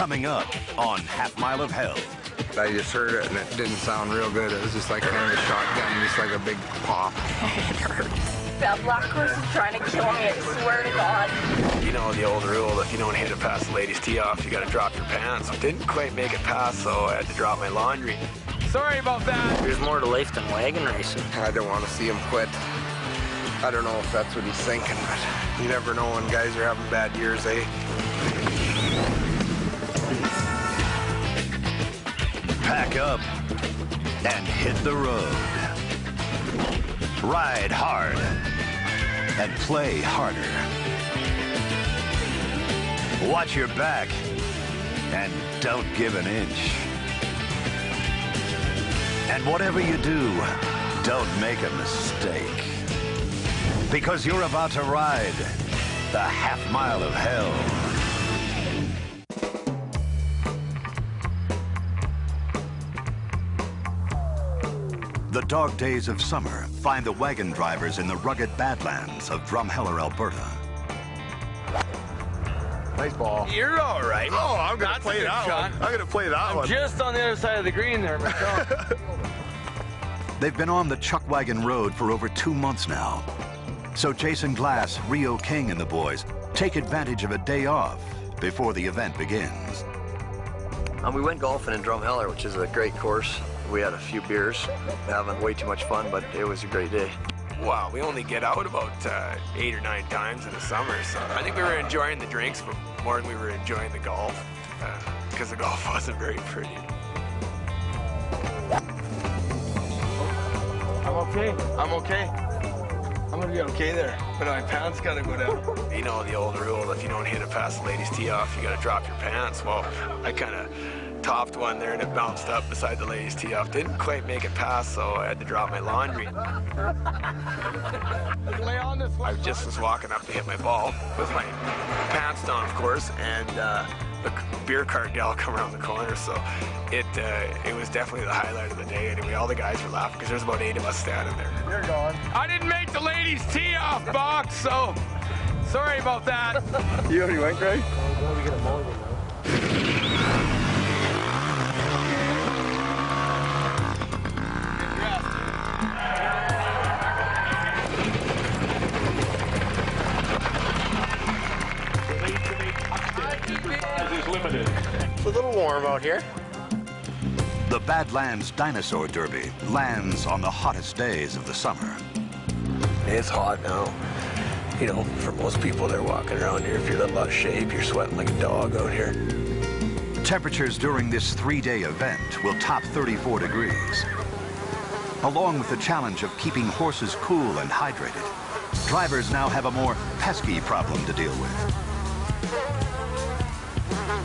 Coming up on Half Mile of Hell. I just heard it and it didn't sound real good. It was just like kind of a shotgun, just like a big pop. It hurt. That black horse is trying to kill me, I swear to God. You know the old rule, if you don't hit it past the ladies' tee-off, you gotta drop your pants. Didn't quite make it past, so I had to drop my laundry. Sorry about that. There's more to life than wagon racing. I don't want to see him quit. I don't know if that's what he's thinking, but you never know when guys are having bad years, eh? Pack up and hit the road. Ride hard and play harder. Watch your back and don't give an inch. And whatever you do, don't make a mistake. Because you're about to ride the Half Mile of Hell. The dog days of summer find the wagon drivers in the rugged badlands of Drumheller, Alberta. Nice ball. You're all right. Oh, I'm going to play that one. I'm going to play that one. Just on the other side of the green there, myself. They've been on the chuckwagon road for over 2 months now. So Jason Glass, Rio King, and the boys take advantage of a day off before the event begins. We went golfing in Drumheller, which is a great course. We had a few beers, having way too much fun, but it was a great day. Wow, we only get out about 8 or 9 times in the summer, so I think we were enjoying the drinks more than we were enjoying the golf, because the golf wasn't very pretty. I'm okay. I'm okay. I'm gonna be okay there, but my pants gotta go down. You know the old rule, if you don't hit it past the ladies' tee-off, you gotta drop your pants. Well, I kind of topped one there and it bounced up beside the ladies' tee-off. Didn't quite make it past, so I had to drop my laundry. I just was walking up to hit my ball with my pants down, of course, and the beer cart gal come around the corner, so it was definitely the highlight of the day. Anyway, all the guys were laughing because there's about 8 of us standing there. You're going. I didn't make the ladies' tee-off box, so sorry about that. You already went, Greg? Well, we get a mulligan now. It's a little warm out here. The Badlands Dinosaur Derby lands on the hottest days of the summer. It's hot now. You know, for most people, they're walking around here. If you're a little out of shape, you're sweating like a dog out here. Temperatures during this 3-day event will top 34 degrees. Along with the challenge of keeping horses cool and hydrated, drivers now have a more pesky problem to deal with.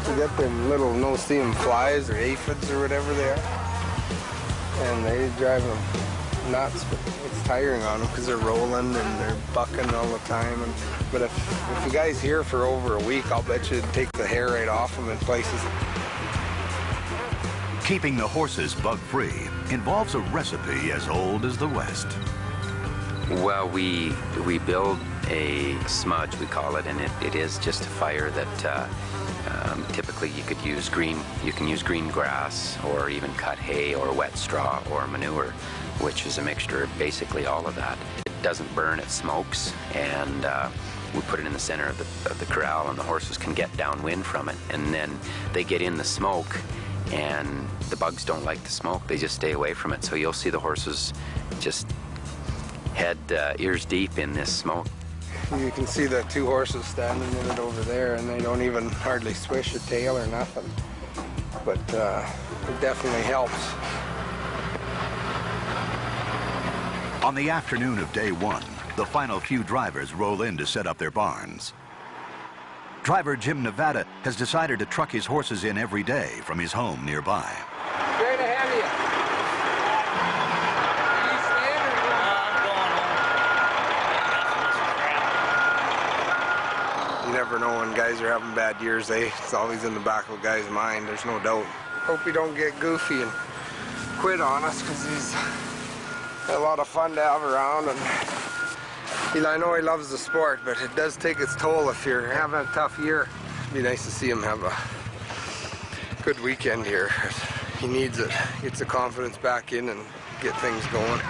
We got them little no-steam flies or aphids or whatever they are, and they drive them nuts, but it's tiring on them because they're rolling and they're bucking all the time. But if the guy's here for over a week, I'll bet you it'd take the hair right off them in places. Keeping the horses bug-free involves a recipe as old as the West. Well, we build a smudge, we call it, and it is just a fire that typically you can use green grass or even cut hay or wet straw or manure, which is a mixture of basically all of that. It doesn't burn, it smokes, and we put it in the center of the corral, and the horses can get downwind from it, and then they get in the smoke, and the bugs don't like the smoke. They just stay away from it. So you'll see the horses just head ears deep in this smoke. You can see the 2 horses standing in it over there, and they don't even hardly swish a tail or nothing. But it definitely helps. On the afternoon of day 1, the final few drivers roll in to set up their barns. Driver Jim Nevada has decided to truck his horses in every day from his home nearby. Straight ahead of you. You never know when guys are having bad years, eh? It's always in the back of a guy's mind, there's no doubt. Hope he don't get goofy and quit on us, because he's a lot of fun to have around. And I know he loves the sport, but it does take its toll if you're having a tough year. It'd be nice to see him have Good weekend here. He needs it. Gets the confidence back in and get things going.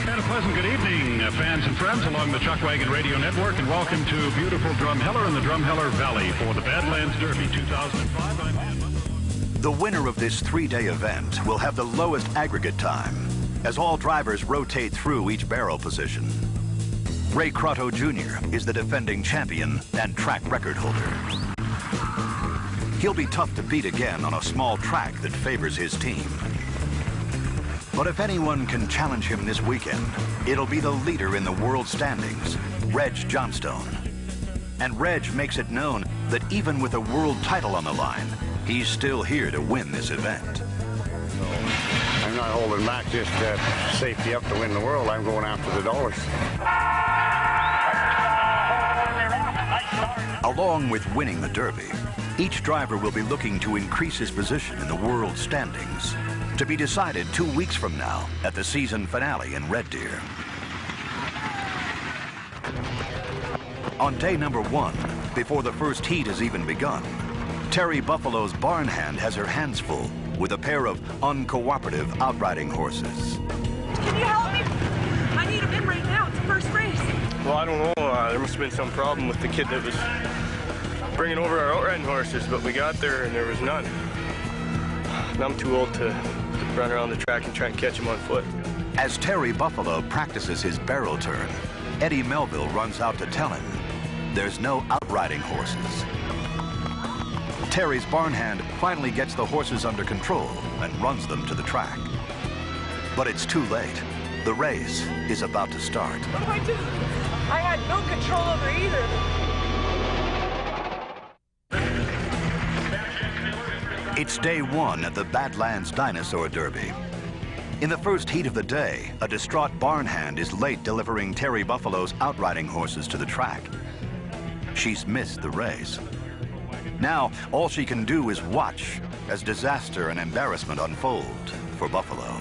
And a pleasant good evening, fans and friends along the Chuckwagon Radio Network, and welcome to beautiful Drumheller in the Drumheller Valley for the Badlands Derby 2005. The winner of this three-day event will have the lowest aggregate time, as all drivers rotate through each barrel position. Ray Crotto Jr. is the defending champion and track record holder. He'll be tough to beat again on a small track that favors his team. But if anyone can challenge him this weekend, it'll be the leader in the world standings, Reg Johnstone. And Reg makes it known that even with a world title on the line, he's still here to win this event. I'm not holding back just safety up to win the world. I'm going after the dollars. Along with winning the Derby, each driver will be looking to increase his position in the world standings, to be decided 2 weeks from now at the season finale in Red Deer. On day number 1, before the first heat has even begun, Terry Buffalo's barn hand has her hands full with a pair of uncooperative outriding horses. Can you help me? I need him in right now. It's the first race. Well, I don't know. There must have been some problem with the kid that was bringing over our outriding horses, but we got there and there was none. And I'm too old to run around the track and try and catch him on foot. As Terry Buffalo practices his barrel turn, Eddie Melville runs out to tell him there's no outriding horses. Terry's barn hand finally gets the horses under control and runs them to the track. But it's too late. The race is about to start. What do I do? I had no control over either. It's day 1 at the Badlands Dinosaur Derby. In the first heat of the day, a distraught barn hand is late delivering Terry Buffalo's outriding horses to the track. She's missed the race. Now, all she can do is watch as disaster and embarrassment unfold for Buffalo.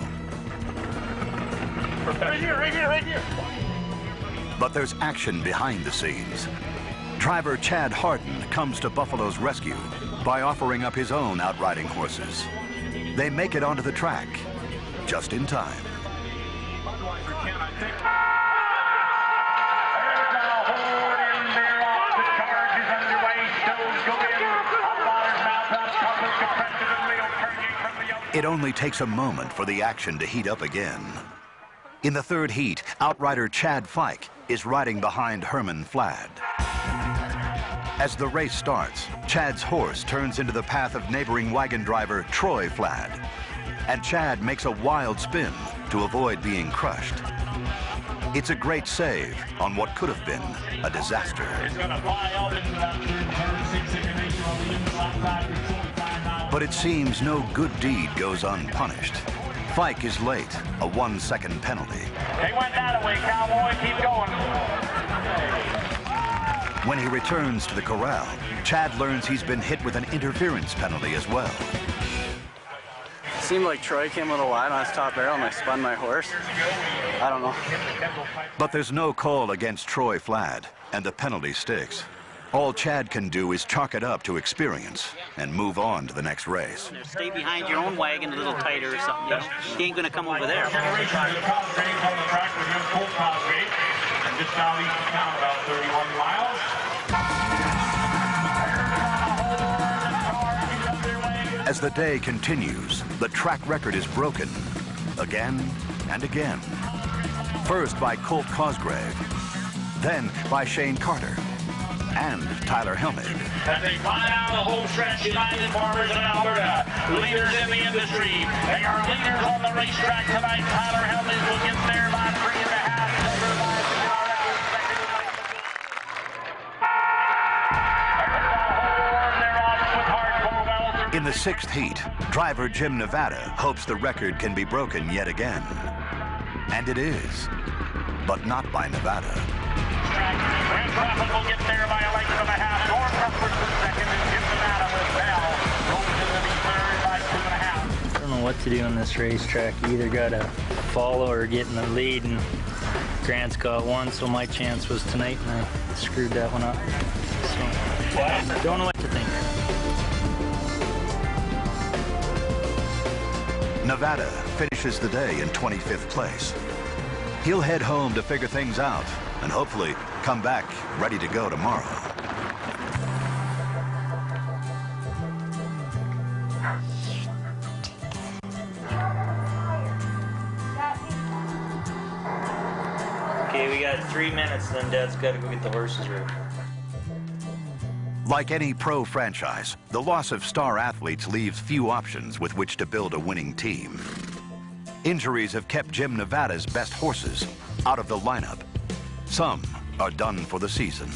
Right here, right here, right here. But there's action behind the scenes. Driver Chad Harden comes to Buffalo's rescue by offering up his own outriding horses. They make it onto the track just in time. It only takes a moment for the action to heat up again. In the third heat, outrider Chad Fike is riding behind Herman Flad. As the race starts, Chad's horse turns into the path of neighboring wagon driver Troy Flad, and Chad makes a wild spin to avoid being crushed. It's a great save on what could have been a disaster. But it seems no good deed goes unpunished. Fike is late, a 1-second penalty. They went that way, cowboy. Keep going. When he returns to the corral, Chad learns he's been hit with an interference penalty as well. Seemed like Troy came a little wide on his top barrel and I spun my horse. I don't know. But there's no call against Troy Flad, and the penalty sticks. All Chad can do is chalk it up to experience and move on to the next race. Stay behind your own wagon a little tighter or something, you know? He ain't gonna come over there. And just now east of town, about 31 miles. As the day continues, the track record is broken again and again. First by Colt Cosgrave, then by Shane Carter, and Tyler Helmig. As they fly out the home stretch, United Farmers in Alberta, leaders in the industry. They are leaders on the racetrack tonight. Tyler Helmig will get there by 3.5. In the 6th heat, driver Jim Nevada hopes the record can be broken yet again. And it is, but not by Nevada. Grand Rapids will get there by a length and a half. North Cuthbert's in second, and Jim Nevada with Bell goes into the third by 2.5. I don't know what to do on this racetrack. You either gotta follow or get in the lead, and Grant's got one, so my chance was tonight, and I screwed that one up. So. What? Don't know what to think. Nevada finishes the day in 25th place. He'll head home to figure things out and hopefully come back ready to go tomorrow. Okay, we got 3 minutes, then Dad's got to go get the horses ready. Like any pro franchise, the loss of star athletes leaves few options with which to build a winning team. Injuries have kept Jim Nevada's best horses out of the lineup. Some are done for the season.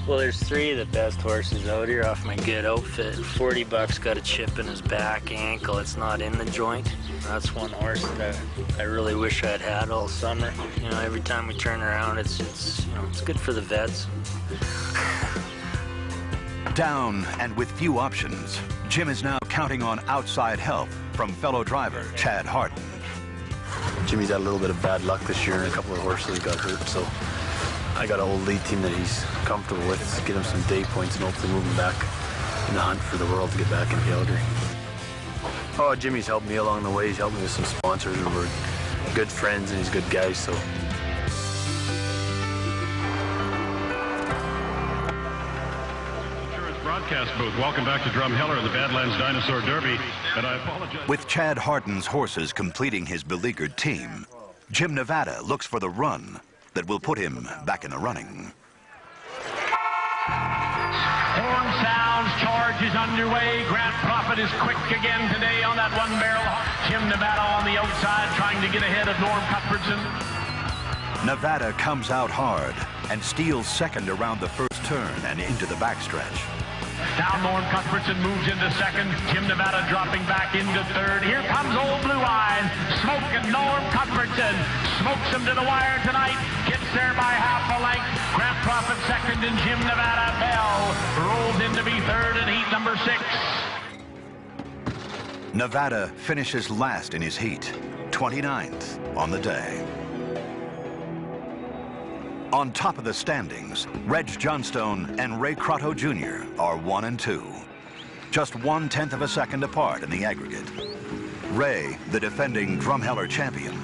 Well, there's 3 of the best horses out here off my good outfit. 40 bucks got a chip in his back ankle. It's not in the joint. That's one horse that I really wish I'd had all summer. You know, every time we turn around, it's good for the vets. Down and with few options, Jim is now counting on outside help from fellow driver Chad Harden. Jimmy's had a little bit of bad luck this year, and a couple of horses got hurt, so I got a whole lead team that he's comfortable with, get him some day points and hopefully move him back in the hunt for the world to get back in Calgary. Oh, Jimmy's helped me along the way. He's helped me with some sponsors, and we're good friends, and he's a good guy, so. Broadcast booth. Welcome back to Drumheller, the Badlands Dinosaur Derby, and I apologize. With Chad Harden's horses completing his beleaguered team, Jim Nevada looks for the run that will put him back in the running. Horn sounds, charge is underway. Grant Prophet is quick again today on that one barrel. Jim Nevada on the outside trying to get ahead of Norm Cuthbertson. Nevada comes out hard and steals second around the first turn and into the backstretch. Now Norm Cuthbertson moves into second. Jim Nevada dropping back into third. Here comes Old Blue Eyes. Smoking Norm Cuthbertson. Smokes him to the wire tonight. Gets there by half a length. Grant Prophet second and Jim Nevada fell. Rolls in to be third in heat number 6. Nevada finishes last in his heat, 29th on the day. On top of the standings, Reg Johnstone and Ray Crotto Jr. are 1 and 2. Just 1/10 of a second apart in the aggregate. Ray, the defending Drumheller champion.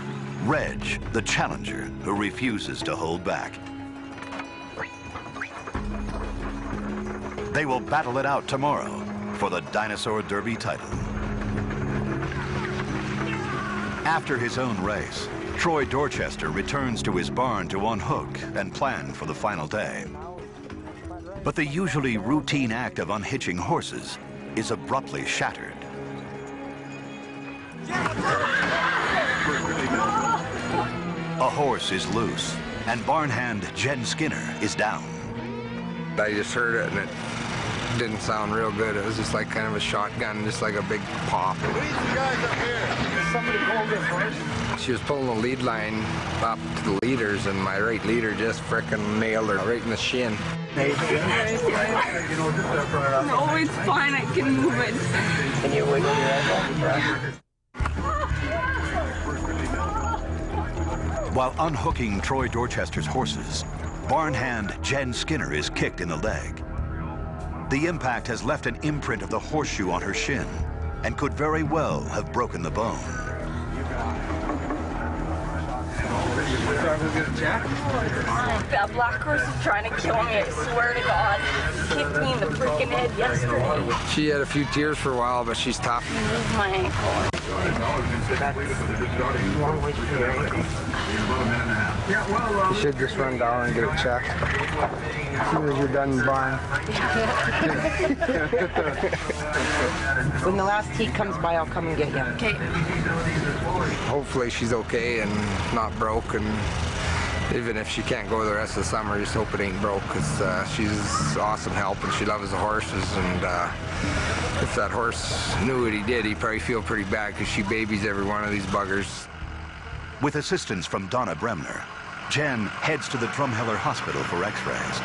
Reg, the challenger who refuses to hold back. They will battle it out tomorrow for the Dinosaur Derby title. After his own race, Troy Dorchester returns to his barn to unhook and plan for the final day. But the usually routine act of unhitching horses is abruptly shattered. A horse is loose, and barn hand Jen Skinner is down. I just heard it, and it didn't sound real good. It was just like kind of a shotgun, just like a big pop. Somebody called this horse. She was pulling the lead line up to the leaders, and my right leader just frickin' nailed her right in the shin. No, it's fine. I can move it. Can you wiggle your ankle? While unhooking Troy Dorchester's horses, barn hand Jen Skinner is kicked in the leg. The impact has left an imprint of the horseshoe on her shin and could very well have broken the bone. That black horse is trying to kill me, I swear to God. He kicked me in the freaking head yesterday. She had a few tears for a while, but she's tough. He moved my ankle. You should just run down and get it checked. As soon as you're done in the barn. When the last heat comes by, I'll come and get you. Okay. Hopefully she's okay and not broke, and even if she can't go the rest of the summer, just hope it ain't broke, because she's awesome help and she loves the horses, and if that horse knew what he did, he'd probably feel pretty bad, because she babies every one of these buggers. With assistance from Donna Bremner, Jen heads to the Drumheller Hospital for x-rays.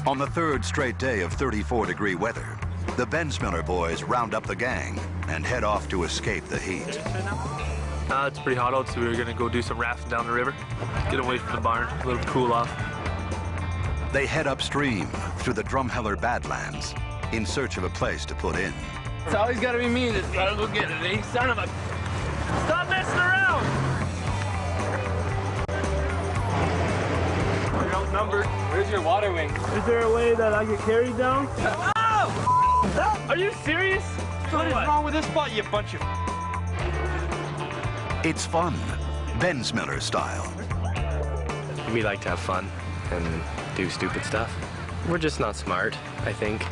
On the third straight day of 34-degree weather, the Bensmiller boys round up the gang and head off to escape the heat. It's pretty hot out, so we were gonna go do some rafting down the river, get away from the barn, a little cool off. They head upstream through the Drumheller Badlands in search of a place to put in. It's always gotta be me that's gotta go get it, eh? Son of a... Stop messing around! We're outnumbered. Where's your water wing? Is there a way that I get carried down? Oh! Are you serious? What is wrong with this spot, you bunch of... It's fun, Bensmiller style. We like to have fun and do stupid stuff. We're just not smart, I think.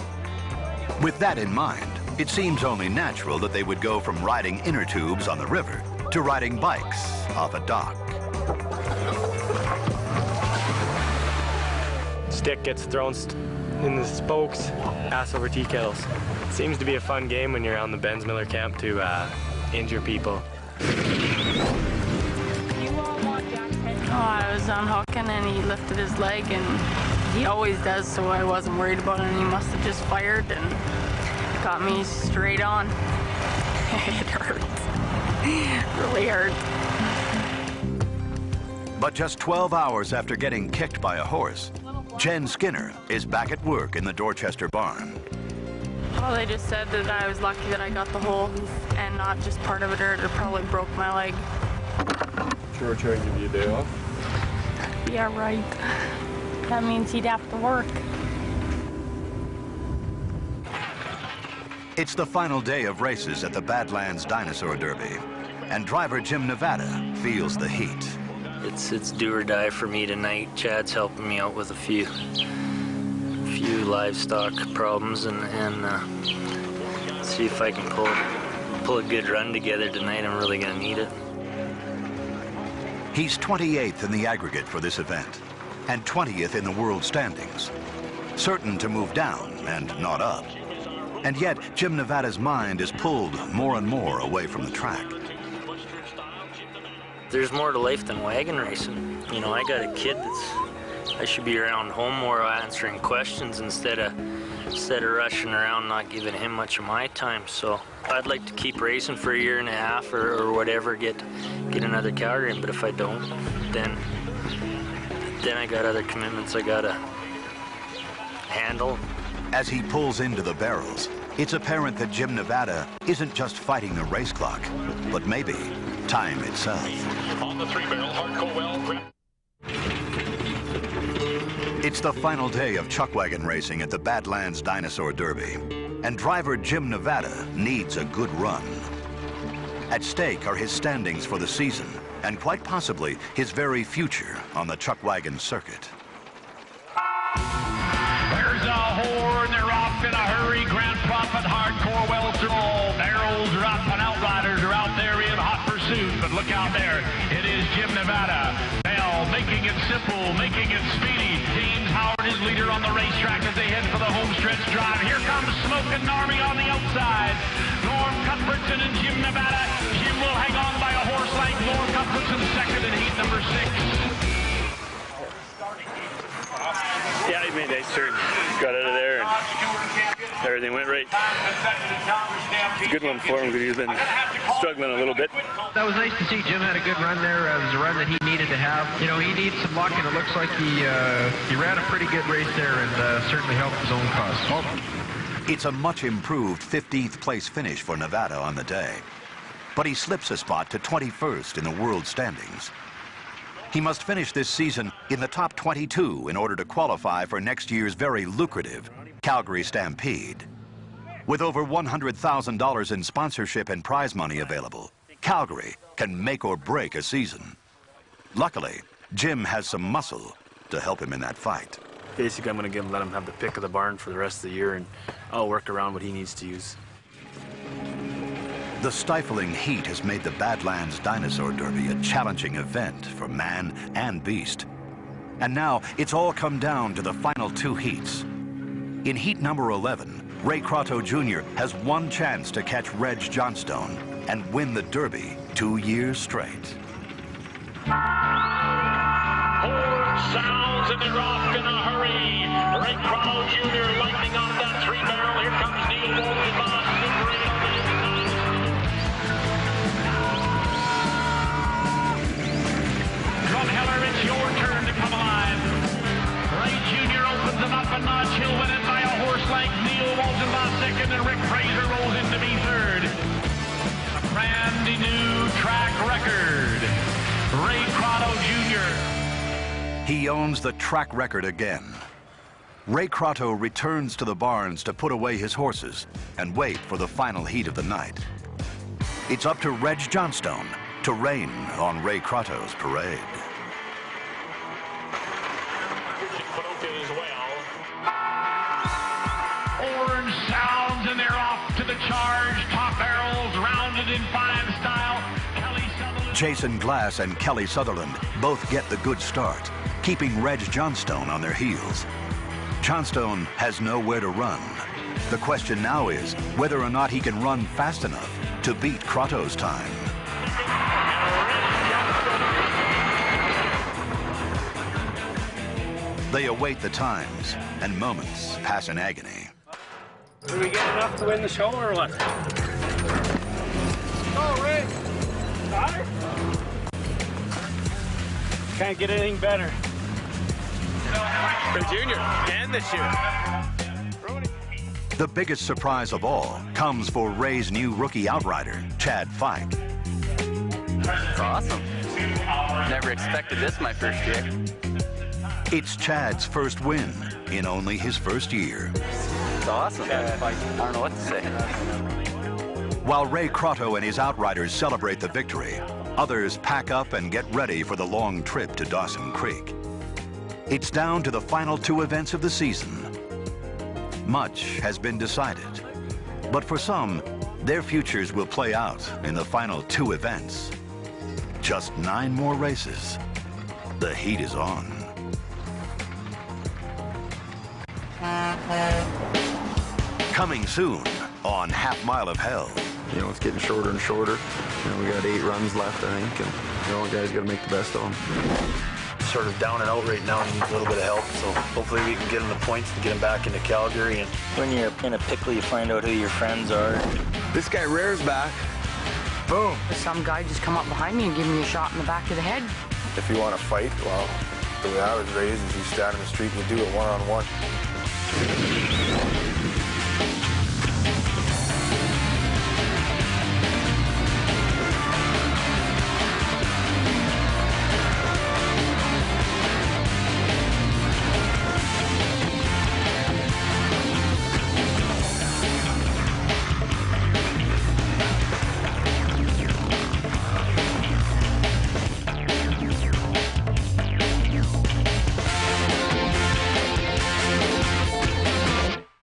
With that in mind, it seems only natural that they would go from riding inner tubes on the river to riding bikes off a dock. Stick gets thrown in the spokes, ass over tea kettles. Seems to be a fun game when you're on the Bensmiller camp to injure people. Oh, I was unhooking and he lifted his leg, and he always does, so I wasn't worried about it, and he must have just fired and got me straight on. It hurt. Really hurt. But just 12 hours after getting kicked by a horse, Jen Skinner is back at work in the Dorchester barn. Well, they just said that I was lucky that I got the whole hoof and not just part of it, or it probably broke my leg. Sure, try and give you a day off? Yeah, right. That means he'd have to work. It's the final day of races at the Badlands Dinosaur Derby, and driver Jim Nevada feels the heat. It's do or die for me tonight. Chad's helping me out with a few livestock problems, and see if I can pull a good run together tonight. I'm really gonna need it. He's 28th in the aggregate for this event, and 20th in the world standings. Certain to move down and not up. And yet, Jim Nevada's mind is pulled more and more away from the track. There's more to life than wagon racing. You know, I got a kid I should be around home more answering questions instead of rushing around not giving him much of my time. So I'd like to keep racing for a year and a half or whatever, get another Calgary in, but if I don't, then I got other commitments I gotta handle. As he pulls into the barrels, it's apparent that Jim Nevada isn't just fighting the race clock, but maybe time itself. On the 3-barrel, hardcore well. It's the final day of chuckwagon racing at the Badlands Dinosaur Derby, and driver Jim Nevada needs a good run. At stake are his standings for the season, and quite possibly his very future on the chuckwagon circuit. There's a horn, they're off in a hurry. Grand Prophet, hardcore well thrown. Barrels are up and Outriders are out there in hot pursuit. But look out there, it is Jim Nevada. Bell making it simple, making it speedy. James Howard is leader on the racetrack as they head for the home stretch drive. Here comes Smoke and Narmy on the outside. Norm Cuthbertson and Jim Nevada. Jim will hang on by a horse length. Norm Cuthbertson second in heat number 6. Yeah, he made a nice turn. Got out of there and everything went right. It's a good one for him because he's been struggling a little bit. That was nice to see. Jim had a good run there. It was a run that he needed to have. You know, he needs some luck, and it looks like he ran a pretty good race there and certainly helped his own cause. It's a much improved 15th place finish for Nevada on the day, but he slips a spot to 21st in the world standings. He must finish this season in the top 22 in order to qualify for next year's very lucrative Calgary Stampede. With over $100,000 in sponsorship and prize money available, Calgary can make or break a season. Luckily, Jim has some muscle to help him in that fight. Basically, I'm going to let him have the pick of the barn for the rest of the year, and I'll work around what he needs to use. The stifling heat has made the Badlands Dinosaur Derby a challenging event for man and beast. And now it's all come down to the final 2 heats. In heat number 11, Ray Crotto Jr. has one chance to catch Reg Johnstone and win the Derby 2 years straight. Horn sounds and they're off in a hurry. Ray Crotto Jr. lightning on that 3-barrel. Here comes Neil Wolfenbach. much. He'll win it by a horse like Neil Walgenbach second, and Rick Fraser rolls in to be third. A brandy new track record. Ray Crotto Jr. He owns the track record again. Ray Crotto returns to the barns to put away his horses and wait for the final heat of the night. It's up to Reg Johnstone to rain on Ray Crotto's parade. Orange sounds, and they're off to the charge. Top barrels rounded in fine style. Kelly Sutherland. Jason Glass and Kelly Sutherland both get the good start, keeping Reg Johnstone on their heels. Johnstone has nowhere to run. The question now is whether or not he can run fast enough to beat Crotto's time. They await the times, and moments pass in agony. Did we get enough to win the show or what? Oh, Ray! Got her? Can't get anything better. For Junior and this year. The biggest surprise of all comes for Ray's new rookie outrider, Chad Fike. It's awesome. Never expected this my first year. It's Chad's first win in only his first year. It's awesome. I don't know what to say. While Ray Crotto and his outriders celebrate the victory, others pack up and get ready for the long trip to Dawson Creek. It's down to the final two events of the season. Much has been decided, but for some, their futures will play out in the final two events. Just 9 more races. The heat is on. Coming soon on Half Mile of Hell. You know, it's getting shorter and shorter. You know, we got 8 runs left, I think, and the guys got to make the best of them. Sort of down and out right now. He needs a little bit of help, so hopefully we can get him the points to get him back into Calgary. And when you're in a pickle, you find out who your friends are. This guy Rare's back. Boom. Some guy just come up behind me and give me a shot in the back of the head. If you want to fight, well, the way I was raised is you stand in the street and you do it one-on-one.